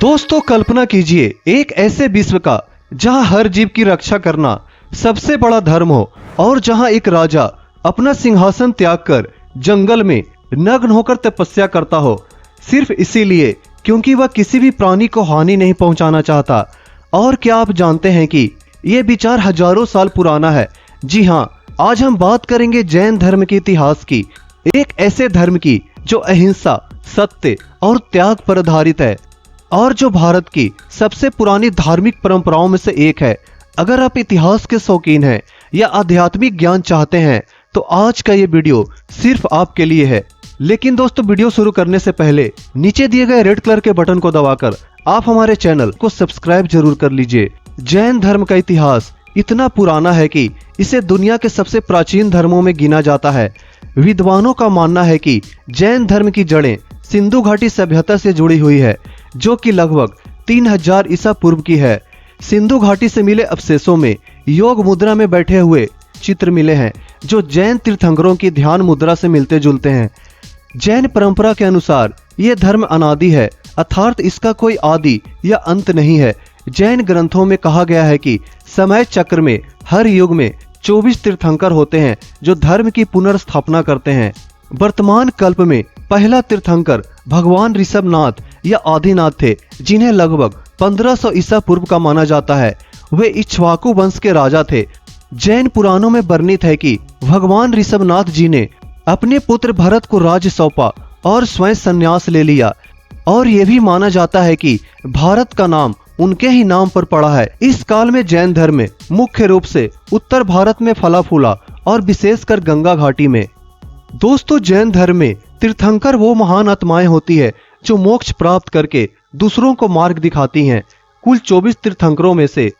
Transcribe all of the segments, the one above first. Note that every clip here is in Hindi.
दोस्तों कल्पना कीजिए एक ऐसे विश्व का जहां हर जीव की रक्षा करना सबसे बड़ा धर्म हो और जहां एक राजा अपना सिंहासन त्याग कर जंगल में नग्न होकर तपस्या करता हो, सिर्फ इसीलिए क्योंकि वह किसी भी प्राणी को हानि नहीं पहुंचाना चाहता। और क्या आप जानते हैं कि यह विचार हजारों साल पुराना है? जी हाँ, आज हम बात करेंगे जैन धर्म के इतिहास की, एक ऐसे धर्म की जो अहिंसा, सत्य और त्याग पर आधारित है और जो भारत की सबसे पुरानी धार्मिक परंपराओं में से एक है। अगर आप इतिहास के शौकीन हैं या आध्यात्मिक ज्ञान चाहते हैं तो आज का ये वीडियो सिर्फ आपके लिए है। लेकिन दोस्तों, वीडियो शुरू करने से पहले नीचे दिए गए रेड कलर के बटन को दबाकर आप हमारे चैनल को सब्सक्राइब जरूर कर लीजिए। जैन धर्म का इतिहास इतना पुराना है कि इसे दुनिया के सबसे प्राचीन धर्मों में गिना जाता है। विद्वानों का मानना है कि जैन धर्म की जड़ें सिंधु घाटी सभ्यता से जुड़ी हुई है, जो कि लगभग 3000 ईसा पूर्व की है। सिंधु घाटी से मिले अवशेषों में योग मुद्रा में बैठे हुए चित्र मिले हैं, जो जैन तीर्थंकरों की ध्यान मुद्रा से मिलते जुलते हैं। जैन परंपरा के अनुसार यह धर्म अनादि है, अर्थात इसका कोई आदि या अंत नहीं है। जैन ग्रंथों में कहा गया है कि समय चक्र में हर युग में 24 तीर्थंकर होते हैं जो धर्म की पुनर्स्थापना करते हैं। वर्तमान कल्प में पहला तीर्थंकर भगवान ऋषभनाथ या आदिनाथ थे, जिन्हें लगभग 1500 ईसा पूर्व का माना जाता है। वे इक्ष्वाकु वंश के राजा थे। जैन पुराणों में वर्णित है कि भगवान ऋषभनाथ जी ने अपने पुत्र भरत को राज्य सौंपा और स्वयं संन्यास ले लिया, और यह भी माना जाता है कि भारत का नाम उनके ही नाम पर पड़ा है। इस काल में जैन धर्म में मुख्य रूप से उत्तर भारत में फला फूला और विशेषकर गंगा घाटी में। दोस्तों, जैन धर्म में तीर्थंकर वो महान आत्माएं होती है जो मोक्ष प्राप्त करके दूसरों को मार्ग दिखाती हैं। कुल 24 तीर्थंकरों में से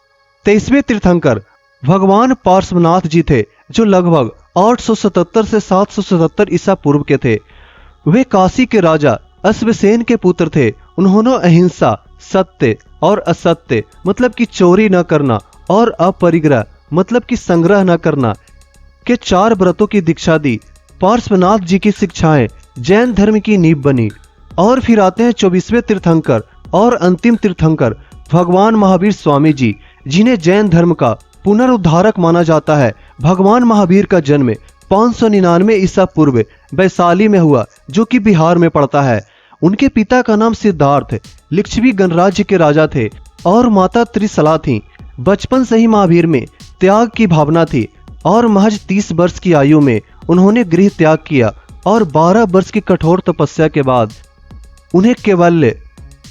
23वें तीर्थंकर भगवान पार्श्वनाथ जी थे, जो लगभग 877 से 777 ईसा पूर्व के थे। वे काशी के राजा अश्वसेन के पुत्र थे। उन्होंने अहिंसा, सत्य और असत्य मतलब कि चोरी न करना और अपरिग्रह मतलब कि संग्रह न करना के 4 व्रतों की दीक्षा दी। पार्श्वनाथ जी की शिक्षाएं जैन धर्म की नींव बनी। और फिर आते हैं 24वें तीर्थंकर और अंतिम तीर्थंकर भगवान महावीर स्वामी जी, जिन्हें जैन धर्म का पुनरुद्धारक माना जाता है। भगवान महावीर का जन्म 599 ईसा पूर्व वैशाली में हुआ, जो कि बिहार में पड़ता है। उनके पिता का नाम सिद्धार्थ लिच्छवी गणराज्य के राजा थे और माता त्रिशला थीं। बचपन से ही महावीर में त्याग की भावना थी और महज 30 वर्ष की आयु में उन्होंने गृह त्याग किया और 12 वर्ष की कठोर तपस्या के बाद उन्हें कैवल्य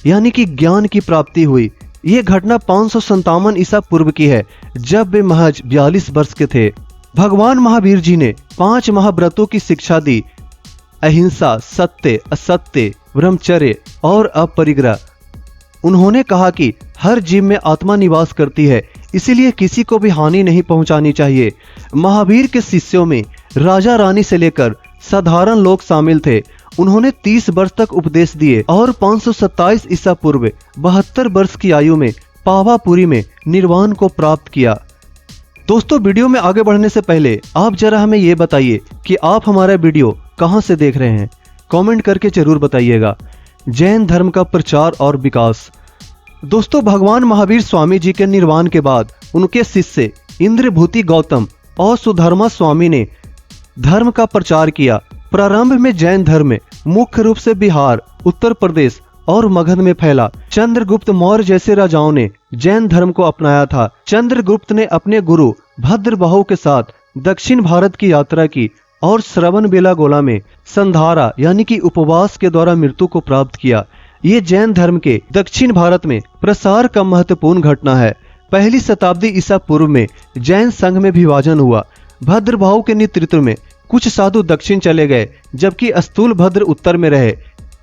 यानी कि ज्ञान की प्राप्ति हुई। ये घटना 557 ईसा पूर्व की है, जब वे महज 42 वर्ष के थे। भगवान महावीर जी ने 5 महाव्रतों की शिक्षा दी: अहिंसा, सत्य, असत्य, ब्रह्मचर्य और अपरिग्रह। उन्होंने कहा कि हर जीव में आत्मा निवास करती है, इसीलिए किसी को भी हानि नहीं पहुंचानी चाहिए। महावीर के शिष्यों में राजा रानी से लेकर साधारण लोग शामिल थे। उन्होंने 30 वर्ष तक उपदेश दिए और 527 ईसा पूर्व 72 वर्ष की आयु में पावापुरी में निर्वाण को प्राप्त किया। दोस्तों, वीडियो में आगे बढ़ने से पहले आप जरा हमें ये बताइए कि आप हमारा वीडियो कहां से देख रहे हैं। कमेंट करके जरूर बताइएगा। जैन धर्म का प्रचार और विकास। दोस्तों, भगवान महावीर स्वामी जी के निर्वाण के बाद उनके शिष्य इंद्रभूति गौतम और सुधर्मा स्वामी ने धर्म का प्रचार किया। प्रारंभ में जैन धर्म मुख्य रूप से बिहार, उत्तर प्रदेश और मगध में फैला। चंद्रगुप्त मौर्य जैसे राजाओं ने जैन धर्म को अपनाया था। चंद्रगुप्त ने अपने गुरु भद्रबाहु के साथ दक्षिण भारत की यात्रा की और श्रवणबेलागोला में संधारा यानी कि उपवास के द्वारा मृत्यु को प्राप्त किया। ये जैन धर्म के दक्षिण भारत में प्रसार का महत्वपूर्ण घटना है। पहली शताब्दी ईसा पूर्व में जैन संघ में विभाजन हुआ। भद्रबाहु के नेतृत्व में कुछ साधु दक्षिण चले गए, जबकि स्थूलभद्र उत्तर में रहे।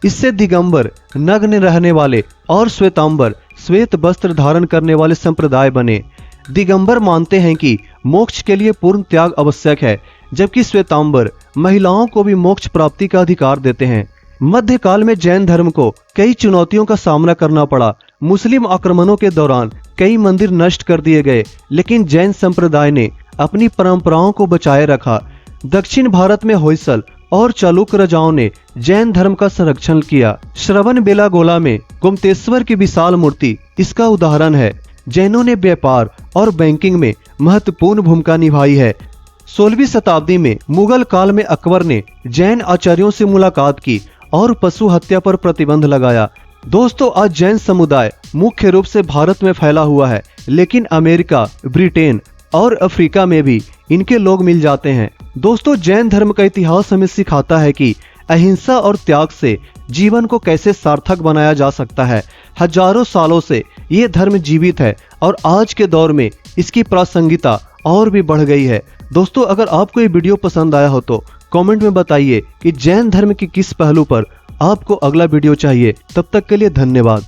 इससे दिगंबर नग्न रहने वाले और श्वेतांबर श्वेत वस्त्र धारण करने वाले संप्रदाय बने। दिगंबर मानते हैं कि मोक्ष के लिए पूर्ण त्याग आवश्यक है, जबकि श्वेतांबर महिलाओं को भी मोक्ष प्राप्ति का अधिकार देते हैं। मध्यकाल में जैन धर्म को कई चुनौतियों का सामना करना पड़ा। मुस्लिम आक्रमणों के दौरान कई मंदिर नष्ट कर दिए गए, लेकिन जैन संप्रदाय ने अपनी परंपराओं को बचाए रखा। दक्षिण भारत में होयसल और चालुक्य राजाओं ने जैन धर्म का संरक्षण किया। श्रवणबेलागोला में गोमतेश्वर की विशाल मूर्ति इसका उदाहरण है। जैनों ने व्यापार और बैंकिंग में महत्वपूर्ण भूमिका निभाई है। 16वीं शताब्दी में मुगल काल में अकबर ने जैन आचार्यों से मुलाकात की और पशु हत्या पर प्रतिबंध लगाया। दोस्तों, आज जैन समुदाय मुख्य रूप से भारत में फैला हुआ है, लेकिन अमेरिका, ब्रिटेन और अफ्रीका में भी इनके लोग मिल जाते हैं। दोस्तों, जैन धर्म का इतिहास हमें सिखाता है कि अहिंसा और त्याग से जीवन को कैसे सार्थक बनाया जा सकता है। हजारों सालों से ये धर्म जीवित है और आज के दौर में इसकी प्रासंगिकता और भी बढ़ गई है। दोस्तों, अगर आपको ये वीडियो पसंद आया हो तो कमेंट में बताइए कि जैन धर्म के किस पहलू पर आपको अगला वीडियो चाहिए। तब तक के लिए धन्यवाद।